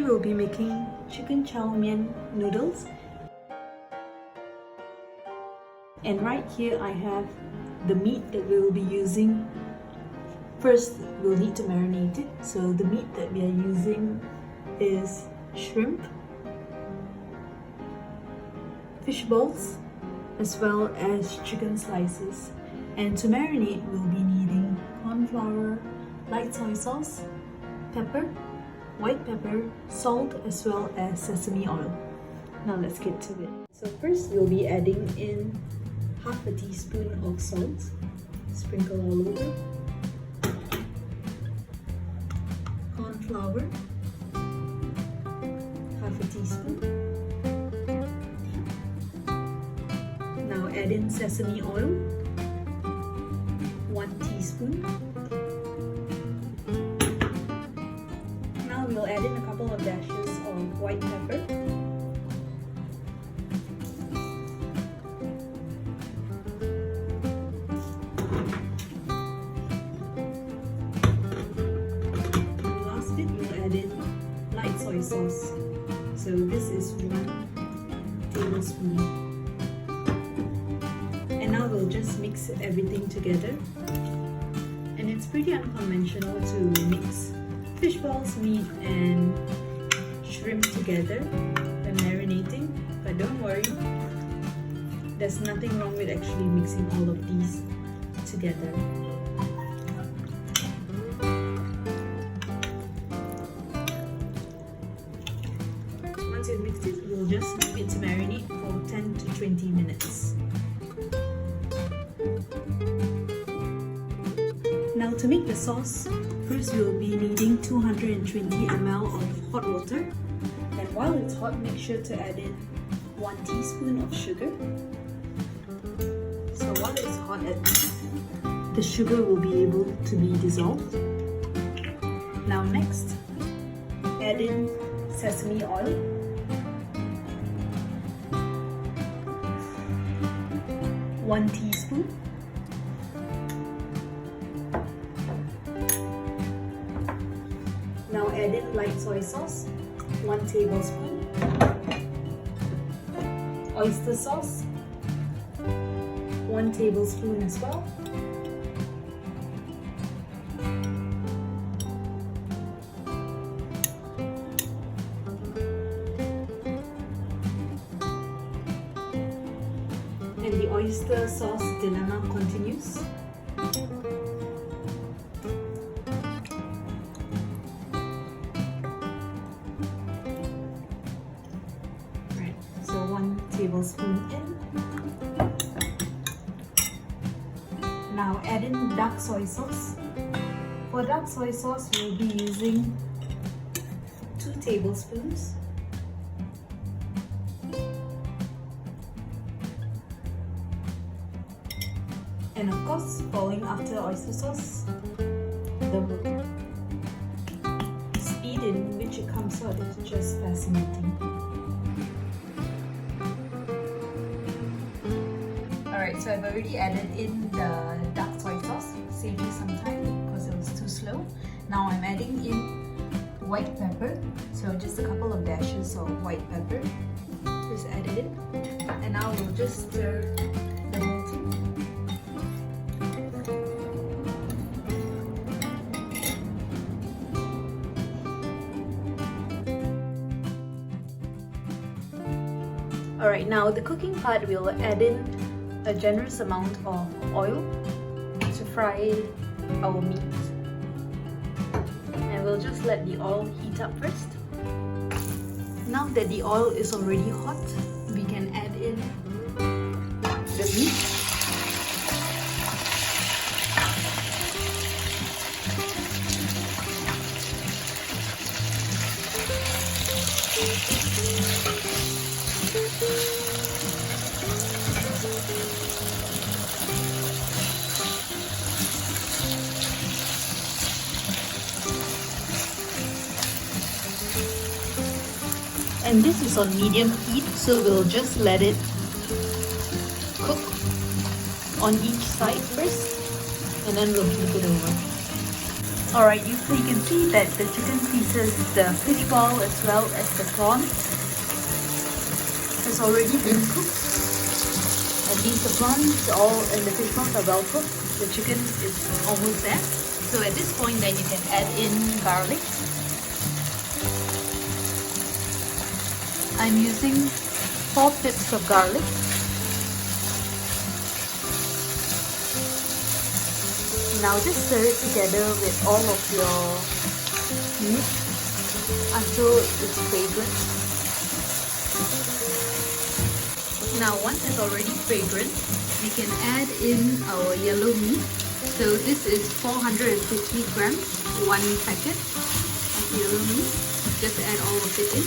we'll be making chicken chow mein noodles. And right here I have the meat that we will be using. First, we'll need to marinate it. So the meat that we are using is shrimp, fish balls, as well as chicken slices. And to marinate, we'll be needing cornflour, light soy sauce, pepper, white pepper, salt, as well as sesame oil. Now let's get to it. So first, we'll be adding in half a teaspoon of salt, sprinkle all over, cornflour, half a teaspoon. Now add in sesame oil, 1 teaspoon. Now we'll add in a couple of dashes of white pepper. Soy sauce. So this is 1 tablespoon. And now we'll just mix everything together. And it's pretty unconventional to mix fish balls, meat and shrimp together when marinating. But don't worry, there's nothing wrong with actually mixing all of these together. Once you've mixed it, we'll just leave it to marinate for 10 to 20 minutes. Now to make the sauce, first we'll be needing 220 ml of hot water. And while it's hot, make sure to add in 1 teaspoon of sugar. So while it's hot, the sugar will be able to be dissolved. Now next, add in sesame oil. 1 teaspoon. Now add in light soy sauce, 1 tablespoon. Oyster sauce, 1 tablespoon as well. And the oyster sauce dilemma continues. Right, so 1 tablespoon in. Now add in dark soy sauce. For dark soy sauce, we'll be using 2 tablespoons. And of course, following after oyster sauce, the speed in which it comes out is just fascinating. Alright, so I've already added in the dark soy sauce, saving some time because it was too slow. Now I'm adding in white pepper, so just a couple of dashes of white pepper. Just add it in, and now we'll just stir the whole thing. Alright, now the cooking part, we'll add in a generous amount of oil to fry our meat. And we'll just let the oil heat up first. Now that the oil is already hot, we can add in the meat. And this is on medium heat, so we'll just let it cook on each side first, and then we'll flip it over. Alright, you can see that the chicken pieces, the fishball as well as the prawn has already been cooked. At least the prawns all and the fishballs are well cooked. The chicken is almost there. So at this point then you can add in garlic. I'm using 4 tips of garlic. Now just stir it together with all of your meat until it's fragrant. Now once it's already fragrant, we can add in our yellow meat. So this is 450 grams, 1 packet of yellow meat. Just add all of it in.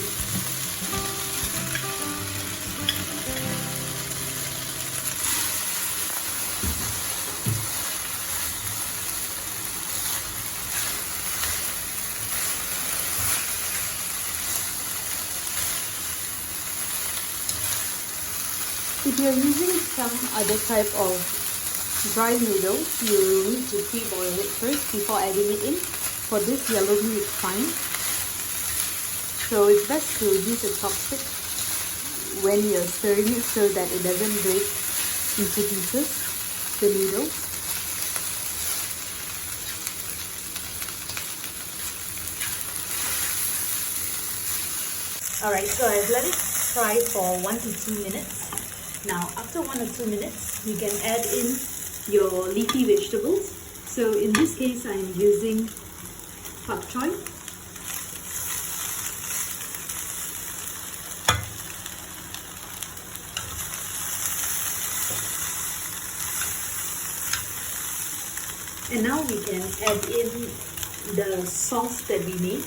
If you're using some other type of dry noodles, you will need to pre-boil it first before adding it in. For this, yellow meat is fine. So it's best to use a chopstick when you're stirring it so that it doesn't break into pieces, the noodles. Alright, so I've let it fry for 1 to 2 minutes. Now, after 1 or 2 minutes, you can add in your leafy vegetables. So in this case, I'm using pak choy. And now we can add in the sauce that we made.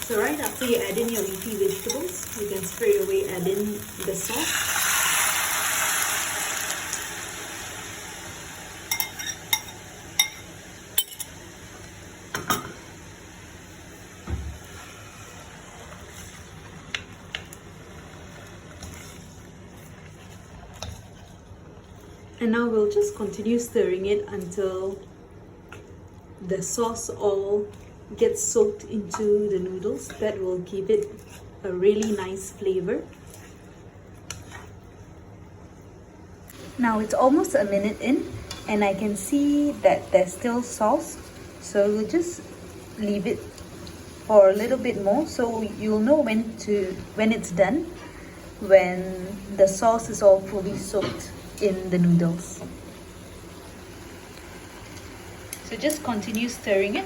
So right after you add in your leafy vegetables, you can straight away add in the sauce. And now we'll just continue stirring it until the sauce all gets soaked into the noodles. That will give it a really nice flavor. Now it's almost a minute in and I can see that there's still sauce, so we'll just leave it for a little bit more so you'll know when it's done, when the sauce is all fully soaked in the noodles. So just continue stirring it.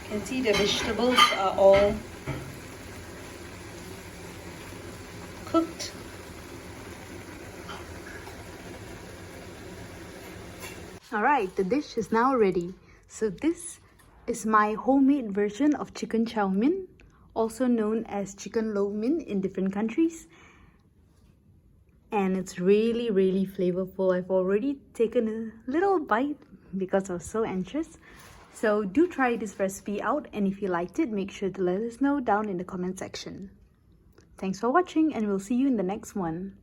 You can see the vegetables are all cooked. Alright, the dish is now ready. So this is my homemade version of chicken chow mein, also known as chicken lo mein in different countries. And it's really, really flavorful. I've already taken a little bite because I was so anxious. So do try this recipe out, and if you liked it, make sure to let us know down in the comment section. Thanks for watching, and we'll see you in the next one.